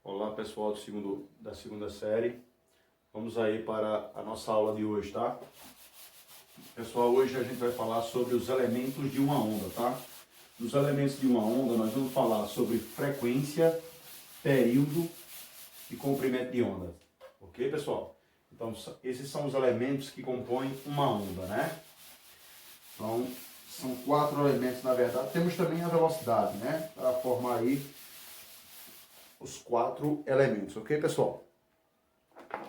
Olá pessoal da segunda série, vamos aí para a nossa aula de hoje, tá? Pessoal, hoje a gente vai falar sobre os elementos de uma onda, tá? Nos elementos de uma onda nós vamos falar sobre frequência, período e comprimento de onda, ok pessoal? Então esses são os elementos que compõem uma onda, né? Então são 4 elementos na verdade, temos também a velocidade, né? Para formar aí os 4 elementos, ok pessoal?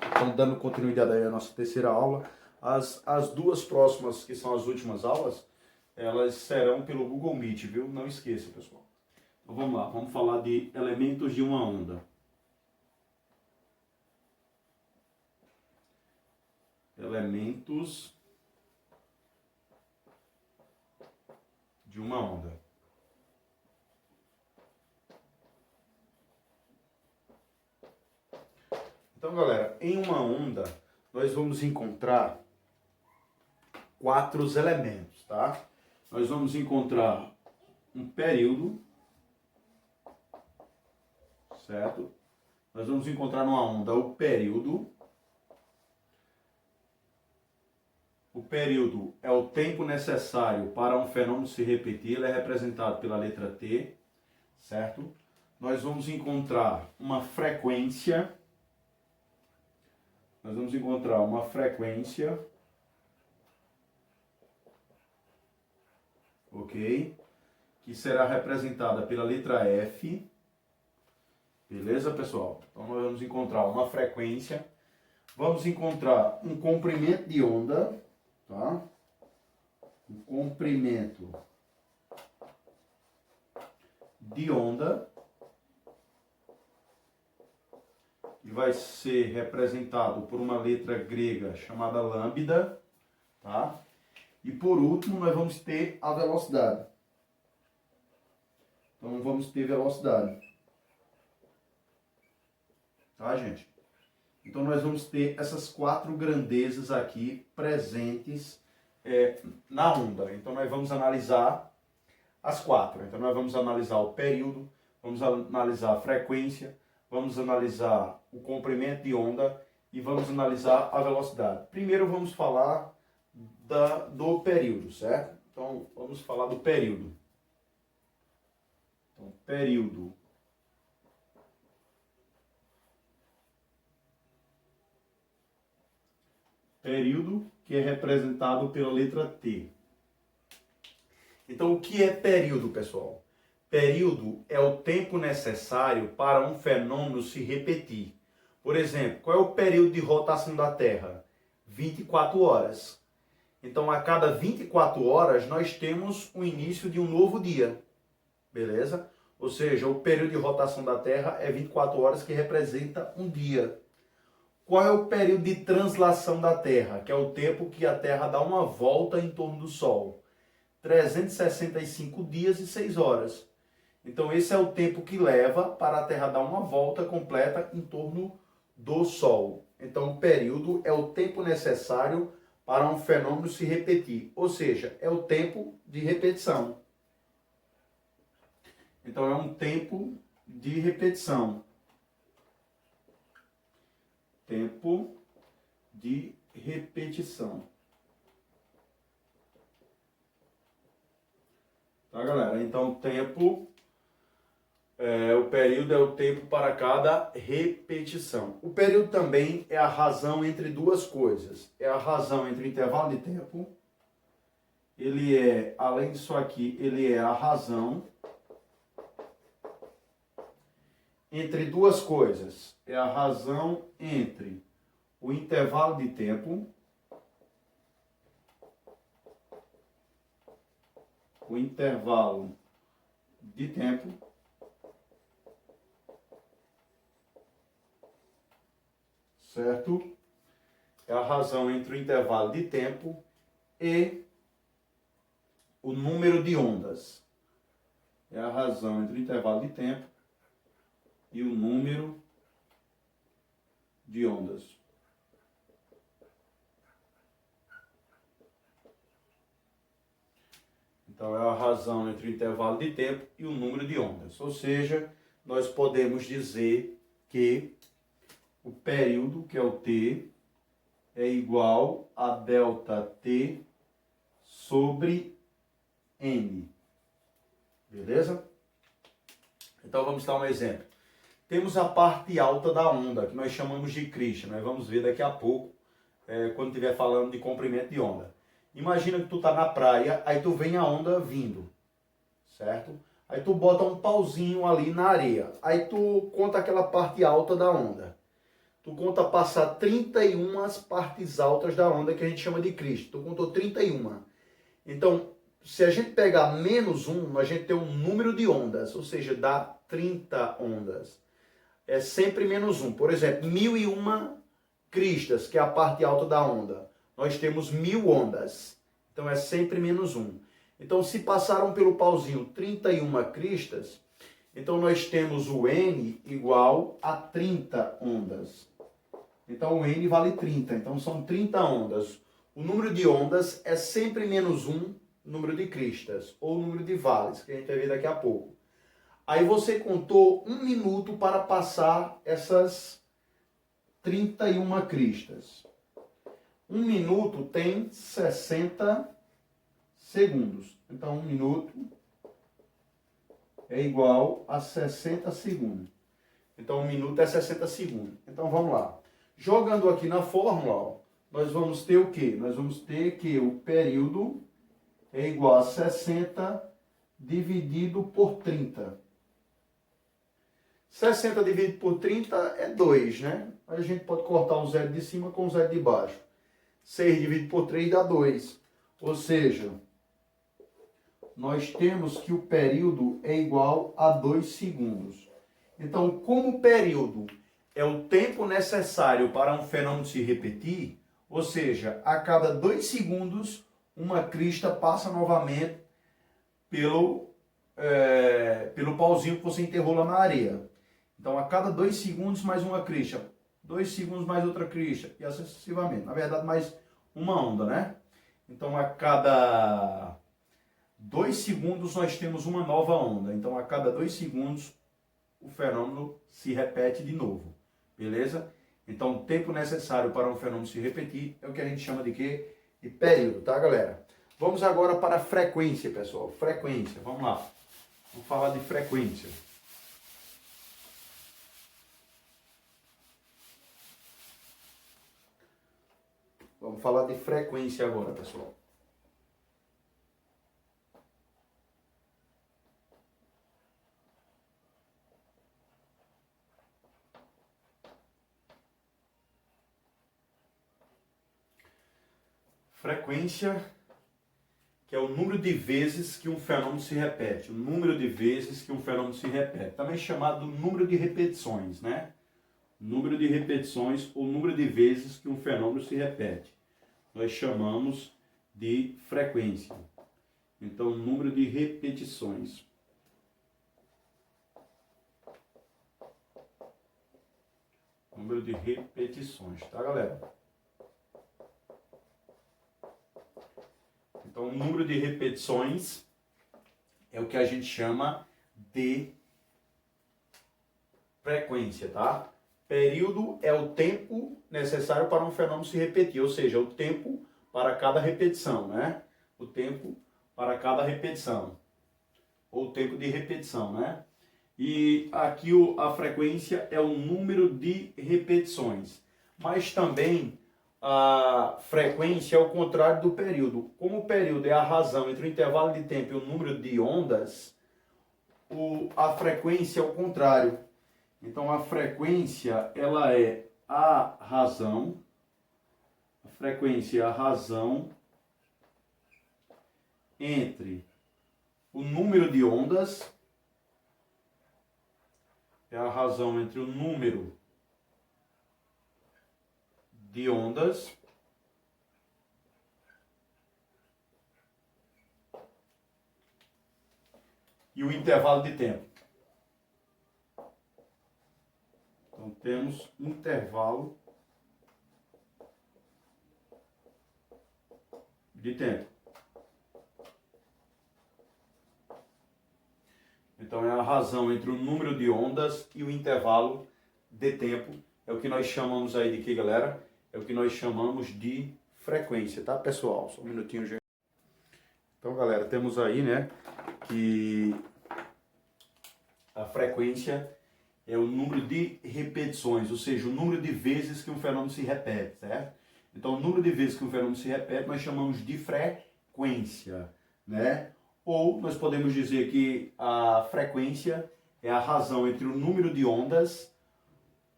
Então, dando continuidade aí à nossa terceira aula, as 2 próximas, que são as últimas aulas, elas serão pelo Google Meet, viu? Não esqueça, pessoal. Então vamos lá, vamos falar de elementos de uma onda. Elementos de uma onda. Então, galera, em uma onda, nós vamos encontrar 4 elementos, tá? Nós vamos encontrar um período, certo? Nós vamos encontrar numa onda o período. O período é o tempo necessário para um fenômeno se repetir, ele é representado pela letra T, certo? Nós vamos encontrar uma frequência. Nós vamos encontrar uma frequência, ok? Que será representada pela letra F. Beleza, pessoal? Então nós vamos encontrar uma frequência. Vamos encontrar um comprimento de onda, tá? Um comprimento de onda. E vai ser representado por uma letra grega chamada lambda, tá? E por último, nós vamos ter a velocidade. Então, vamos ter velocidade. Tá, gente? Então, nós vamos ter essas 4 grandezas aqui presentes na onda. Então, nós vamos analisar as 4. Então, nós vamos analisar o período, vamos analisar a frequência, vamos analisar o comprimento de onda e vamos analisar a velocidade. Primeiro vamos falar do período, certo? Então vamos falar do período. Então, período. Período que é representado pela letra T. Então o que é período, pessoal? Período é o tempo necessário para um fenômeno se repetir. Por exemplo, qual é o período de rotação da Terra? 24 horas. Então, a cada 24 horas, nós temos o início de um novo dia. Beleza? Ou seja, o período de rotação da Terra é 24 horas, que representa um dia. Qual é o período de translação da Terra? Que é o tempo que a Terra dá uma volta em torno do Sol. 365 dias e 6 horas. Então, esse é o tempo que leva para a Terra dar uma volta completa em torno do Sol. Então, o período é o tempo necessário para um fenômeno se repetir. Ou seja, é o tempo de repetição. Então, é um tempo de repetição. Tempo de repetição. Tá, galera? Então, o período é o tempo para cada repetição. O período também é a razão entre 2 coisas. É a razão entre o intervalo de tempo. Ele é, além disso aqui, ele é a razão entre 2 coisas. É a razão entre o intervalo de tempo. O intervalo de tempo certo? É a razão entre o intervalo de tempo e o número de ondas. É a razão entre o intervalo de tempo e o número de ondas. Então, é a razão entre o intervalo de tempo e o número de ondas. Ou seja, nós podemos dizer que o período, que é o T, é igual a ΔT sobre N. Beleza? Então vamos dar um exemplo. Temos a parte alta da onda, que nós chamamos de crista. Nós vamos ver daqui a pouco, quando estiver falando de comprimento de onda. Imagina que tu tá na praia, aí tu vem a onda vindo, certo? Aí tu bota um pauzinho ali na areia. Aí tu conta aquela parte alta da onda. Tu conta passar 31 partes altas da onda, que a gente chama de crista. Tu contou 31. Então, se a gente pegar menos 1, a gente tem um número de ondas, ou seja, dá 30 ondas. É sempre menos 1. Por exemplo, 1001 cristas, que é a parte alta da onda. Nós temos 1000 ondas. Então, é sempre menos 1. Então, se passaram pelo pauzinho 31 cristas, então nós temos o N igual a 30 ondas. Então, o N vale 30. Então, são 30 ondas. O número de ondas é sempre menos 1 número de cristas, ou número de vales, que a gente vai ver daqui a pouco. Aí você contou 1 minuto para passar essas 31 cristas. 1 minuto tem 60 segundos. Então, 1 minuto é igual a 60 segundos. Então, 1 minuto é 60 segundos. Então, vamos lá. Jogando aqui na fórmula, ó, nós vamos ter o quê? Nós vamos ter que o período é igual a 60 dividido por 30. 60 dividido por 30 é 2, né? Aí a gente pode cortar o zero de cima com o zero de baixo. 6 dividido por 3 dá 2. Ou seja, nós temos que o período é igual a 2 segundos. Então, como o período é o tempo necessário para um fenômeno se repetir, ou seja, a cada 2 segundos, uma crista passa novamente pelo pauzinho que você enterrou lá na areia. Então, a cada 2 segundos, mais uma crista. 2 segundos, mais outra crista. E assim sucessivamente. Na verdade, mais uma onda, né? Então, a cada 2 segundos, nós temos uma nova onda. Então, a cada 2 segundos, o fenômeno se repete de novo. Beleza? Então, o tempo necessário para um fenômeno se repetir é o que a gente chama de quê? De período, tá, galera? Vamos agora para a frequência, pessoal. Frequência, vamos lá. Vamos falar de frequência. Vamos falar de frequência agora, pessoal. Frequência, que é o número de vezes que um fenômeno se repete. O número de vezes que um fenômeno se repete. Também chamado número de repetições, né? Número de repetições ou número de vezes que um fenômeno se repete. Nós chamamos de frequência. Então, número de repetições. Número de repetições, tá, galera? Então, o número de repetições é o que a gente chama de frequência, tá? Período é o tempo necessário para um fenômeno se repetir, ou seja, o tempo para cada repetição, né? O tempo para cada repetição, ou o tempo de repetição, né? E aqui a frequência é o número de repetições, mas também a frequência é o contrário do período. Como o período é a razão entre o intervalo de tempo e o número de ondas, a frequência é o contrário. Então, a frequência, ela é a razão, a frequência é a razão entre o número de ondas, é a razão entre o número de ondas e o intervalo de tempo. Então, temos intervalo de tempo. Então, é a razão entre o número de ondas e o intervalo de tempo é o que nós chamamos aí de que, galera? É o que nós chamamos de frequência, tá, pessoal? Só um minutinho, gente. Então, galera, temos aí, né, que a frequência é o número de repetições, ou seja, o número de vezes que um fenômeno se repete, certo? Então, o número de vezes que um fenômeno se repete, nós chamamos de frequência, né? Ou nós podemos dizer que a frequência é a razão entre o número de ondas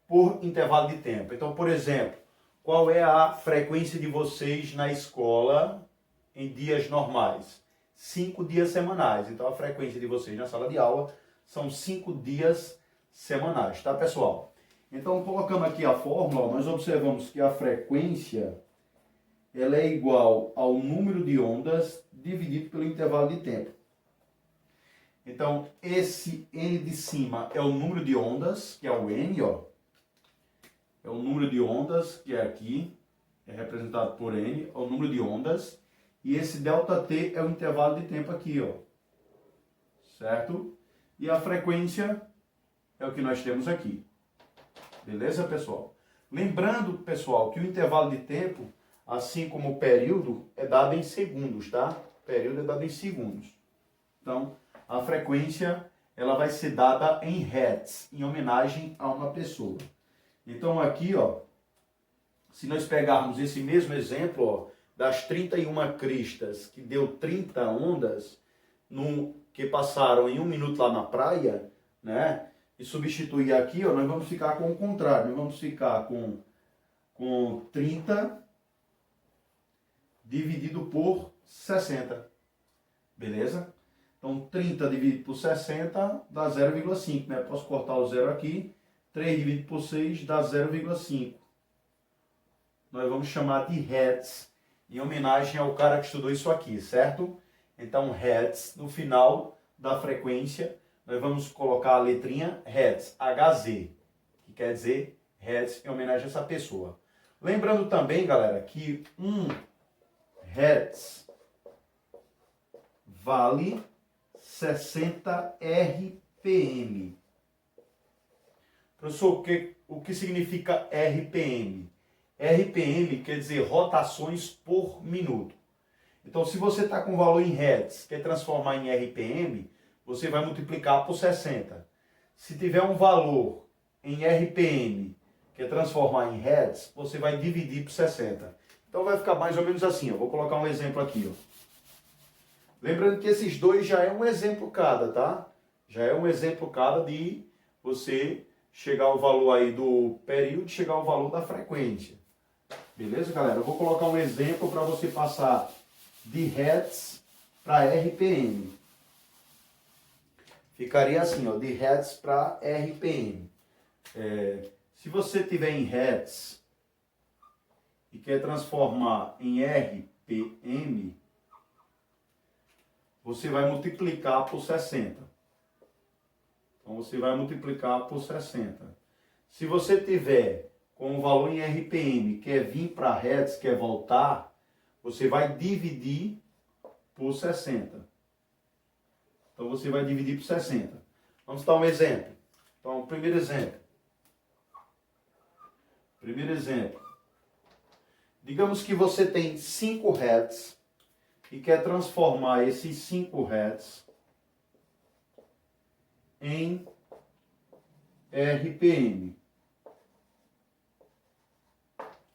por intervalo de tempo. Então, por exemplo, qual é a frequência de vocês na escola em dias normais? 5 dias semanais. Então, a frequência de vocês na sala de aula são 5 dias semanais, tá, pessoal? Então, colocando aqui a fórmula, nós observamos que a frequência ela é igual ao número de ondas dividido pelo intervalo de tempo. Então, esse n de cima é o número de ondas, que é o n, ó. É o número de ondas, que é aqui, é representado por n, é o número de ondas. E esse ΔT é o intervalo de tempo aqui, ó. Certo? E a frequência é o que nós temos aqui. Beleza, pessoal? Lembrando, pessoal, que o intervalo de tempo, assim como o período, é dado em segundos, tá? O período é dado em segundos. Então, a frequência, ela vai ser dada em hertz, em homenagem a uma pessoa. Então, aqui, ó, se nós pegarmos esse mesmo exemplo, ó, das 31 cristas, que deu 30 ondas, que passaram em 1 minuto lá na praia, né? E substituir aqui, ó, nós vamos ficar com o contrário. Nós vamos ficar com 30 dividido por 60. Beleza? Então, 30 dividido por 60 dá 0,5, né? Posso cortar o zero aqui. 3 dividido por 6 dá 0,5. Nós vamos chamar de hertz, em homenagem ao cara que estudou isso aqui, certo? Então, hertz, no final da frequência, nós vamos colocar a letrinha hertz, HZ, que quer dizer hertz em homenagem a essa pessoa. Lembrando também, galera, que 1 hertz vale 60 RPM. Professor, o que significa RPM? RPM quer dizer rotações por minuto. Então, se você está com valor em hertz, quer transformar em RPM, você vai multiplicar por 60. Se tiver um valor em RPM, quer transformar em hertz, você vai dividir por 60. Então, vai ficar mais ou menos assim. Eu vou colocar um exemplo aqui, ó. Lembrando que esses dois já é um exemplo cada, tá? Já é um exemplo cada de você chegar ao valor aí do período, chegar ao valor da frequência. Beleza, galera? Eu vou colocar um exemplo para você passar de hertz para RPM. Ficaria assim, ó, de hertz para RPM. Se você tiver em hertz e quer transformar em RPM, você vai multiplicar por 60. Então, você vai multiplicar por 60. Se você tiver com o valor em RPM, quer vir para hertz, quer voltar, você vai dividir por 60. Então, você vai dividir por 60. Vamos dar um exemplo. Então, primeiro exemplo. Digamos que você tem 5 hertz e quer transformar esses 5 hertz em RPM.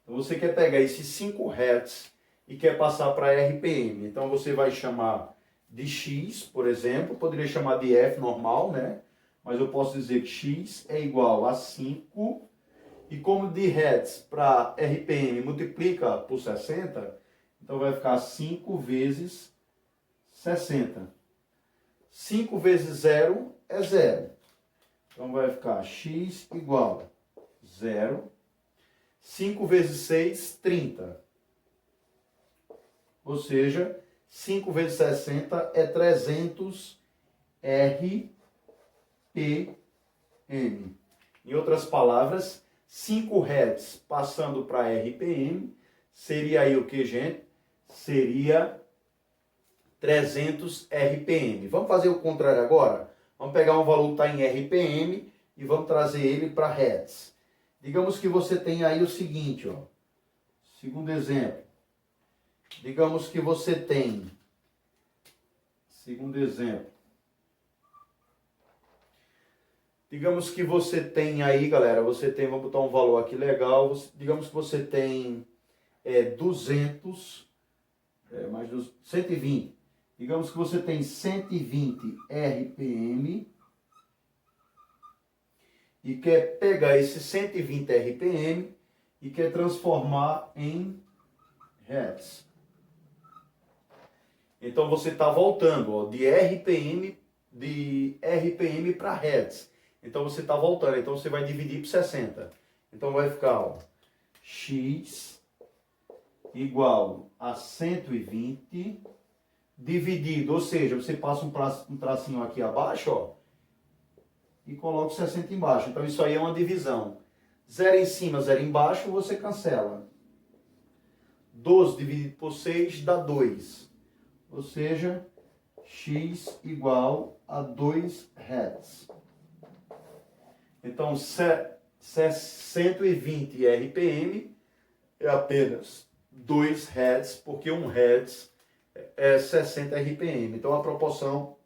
Então, você quer pegar esses 5 hertz e quer passar para RPM. Então, você vai chamar de X, por exemplo. Poderia chamar de F normal, né? Mas eu posso dizer que X é igual a 5. E como de hertz para RPM multiplica por 60, então vai ficar 5 vezes 60. 5 vezes 0 é 0. Então vai ficar X igual a 0. 5 vezes 6, 30. Ou seja, 5 vezes 60 é 300 RPM. Em outras palavras, 5 Hz passando para RPM, seria aí o que, gente? Seria 300 RPM. Vamos fazer o contrário agora? Vamos pegar um valor que está em RPM e vamos trazer ele para hertz. Digamos que você tem aí o seguinte, ó. Segundo exemplo. Digamos que você tem, segundo exemplo. Digamos que você tem aí, galera, você tem, vamos botar um valor aqui legal, digamos que você tem 200, mais 120. Digamos que você tem 120 RPM e quer pegar esse 120 RPM e quer transformar em hertz. Então você está voltando, ó, de RPM para hertz. Então você está voltando, então você vai dividir por 60. Então vai ficar, ó, x igual a 120 dividido, ou seja, você passa um tracinho aqui abaixo, ó, e coloca 60 embaixo. Então isso aí é uma divisão. 0 em cima, 0 embaixo, você cancela. 12 dividido por 6 dá 2. Ou seja, x igual a 2 hertz. Então, 120 RPM é apenas 2 hertz, porque 1 hertz é 60 RPM. Então, a proporção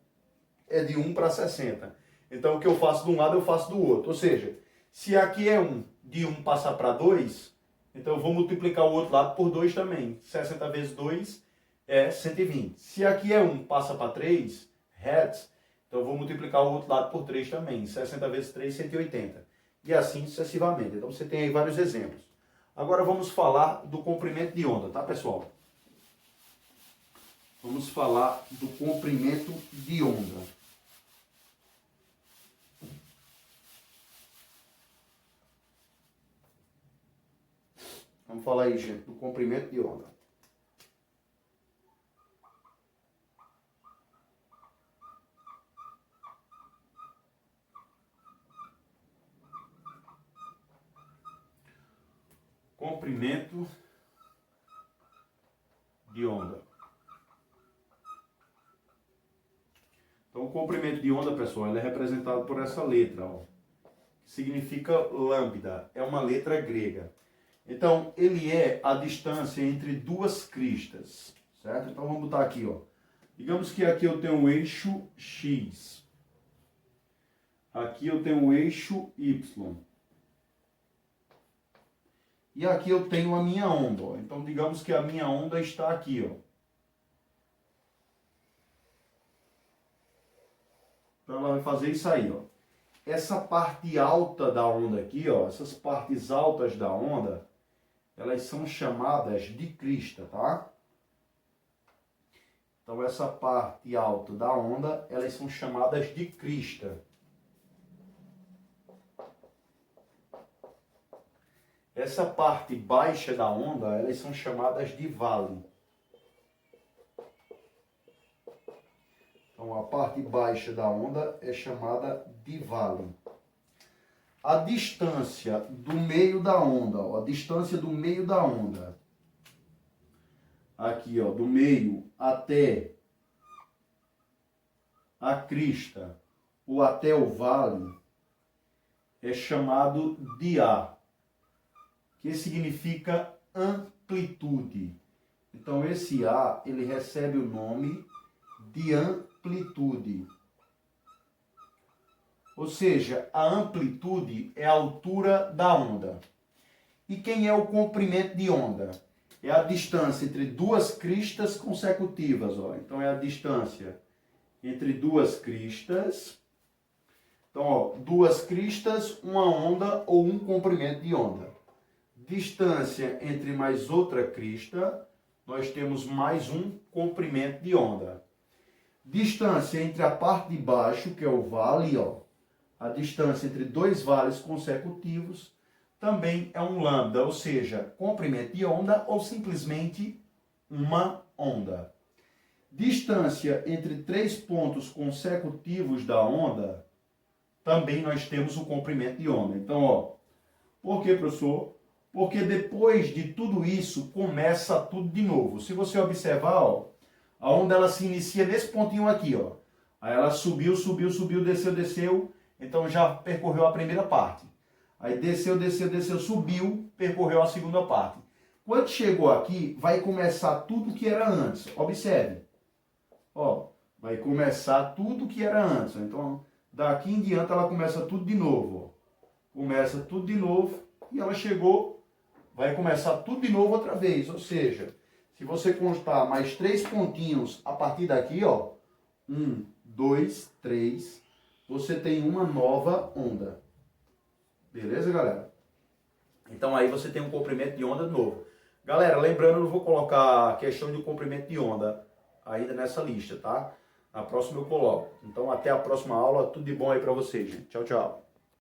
é de 1 para 60. Então, o que eu faço de um lado, eu faço do outro. Ou seja, se aqui é 1, de 1 passar para 2, então eu vou multiplicar o outro lado por 2 também. 60 vezes 2 é 120. Se aqui é 1, passa para 3 hertz, então eu vou multiplicar o outro lado por 3 também. 60 vezes 3, 180. E assim sucessivamente. Então você tem aí vários exemplos. Agora vamos falar do comprimento de onda, tá, pessoal? Vamos falar do comprimento de onda. Vamos falar aí, gente, do comprimento de onda. Comprimento de onda. Então, o comprimento de onda, pessoal, ele é representado por essa letra, ó, que significa lambda. É uma letra grega. Então, ele é a distância entre duas cristas, certo? Então, vamos botar aqui, ó. Digamos que aqui eu tenho o eixo X. Aqui eu tenho o eixo Y. E aqui eu tenho a minha onda, ó. Então, digamos que a minha onda está aqui, ó. Então, ela vai fazer isso aí, ó. Essa parte alta da onda aqui, ó, essas partes altas da onda, elas são chamadas de crista, tá? Então, essa parte alta da onda, elas são chamadas de crista. Essa parte baixa da onda, elas são chamadas de vale. Então, a parte baixa da onda é chamada de vale. A distância do meio da onda, ó, a distância do meio da onda, aqui, ó, do meio até a crista ou até o vale, é chamado de A, que significa amplitude. Então, esse A, ele recebe o nome de amplitude. Ou seja, a amplitude é a altura da onda. E quem é o comprimento de onda? É a distância entre duas cristas consecutivas. Ó. Então, é a distância entre duas cristas. Então, ó, duas cristas, uma onda ou um comprimento de onda. Distância entre mais outra crista, nós temos mais um comprimento de onda. Distância entre a parte de baixo, que é o vale, ó, a distância entre dois vales consecutivos, também é um lambda, ou seja, comprimento de onda ou simplesmente uma onda. Distância entre três pontos consecutivos da onda, também nós temos o comprimento de onda. Então, ó, por que, professor? Porque depois de tudo isso, começa tudo de novo. Se você observar, ó, a onda ela se inicia nesse pontinho aqui, ó. Aí ela subiu, subiu, subiu, desceu, desceu. Então já percorreu a primeira parte. Aí desceu, desceu, desceu, subiu, percorreu a segunda parte. Quando chegou aqui, vai começar tudo que era antes. Observe. Ó, vai começar tudo que era antes. Então, daqui em diante ela começa tudo de novo. Ó. Começa tudo de novo e ela chegou, vai começar tudo de novo outra vez. Ou seja, se você contar mais 3 pontinhos a partir daqui, ó, 1, 2, 3, você tem uma nova onda. Beleza, galera? Então aí você tem um comprimento de onda novo. Galera, lembrando, eu não vou colocar a questão de comprimento de onda ainda nessa lista, tá? Na próxima eu coloco. Então até a próxima aula. Tudo de bom aí pra vocês, gente. Tchau, tchau.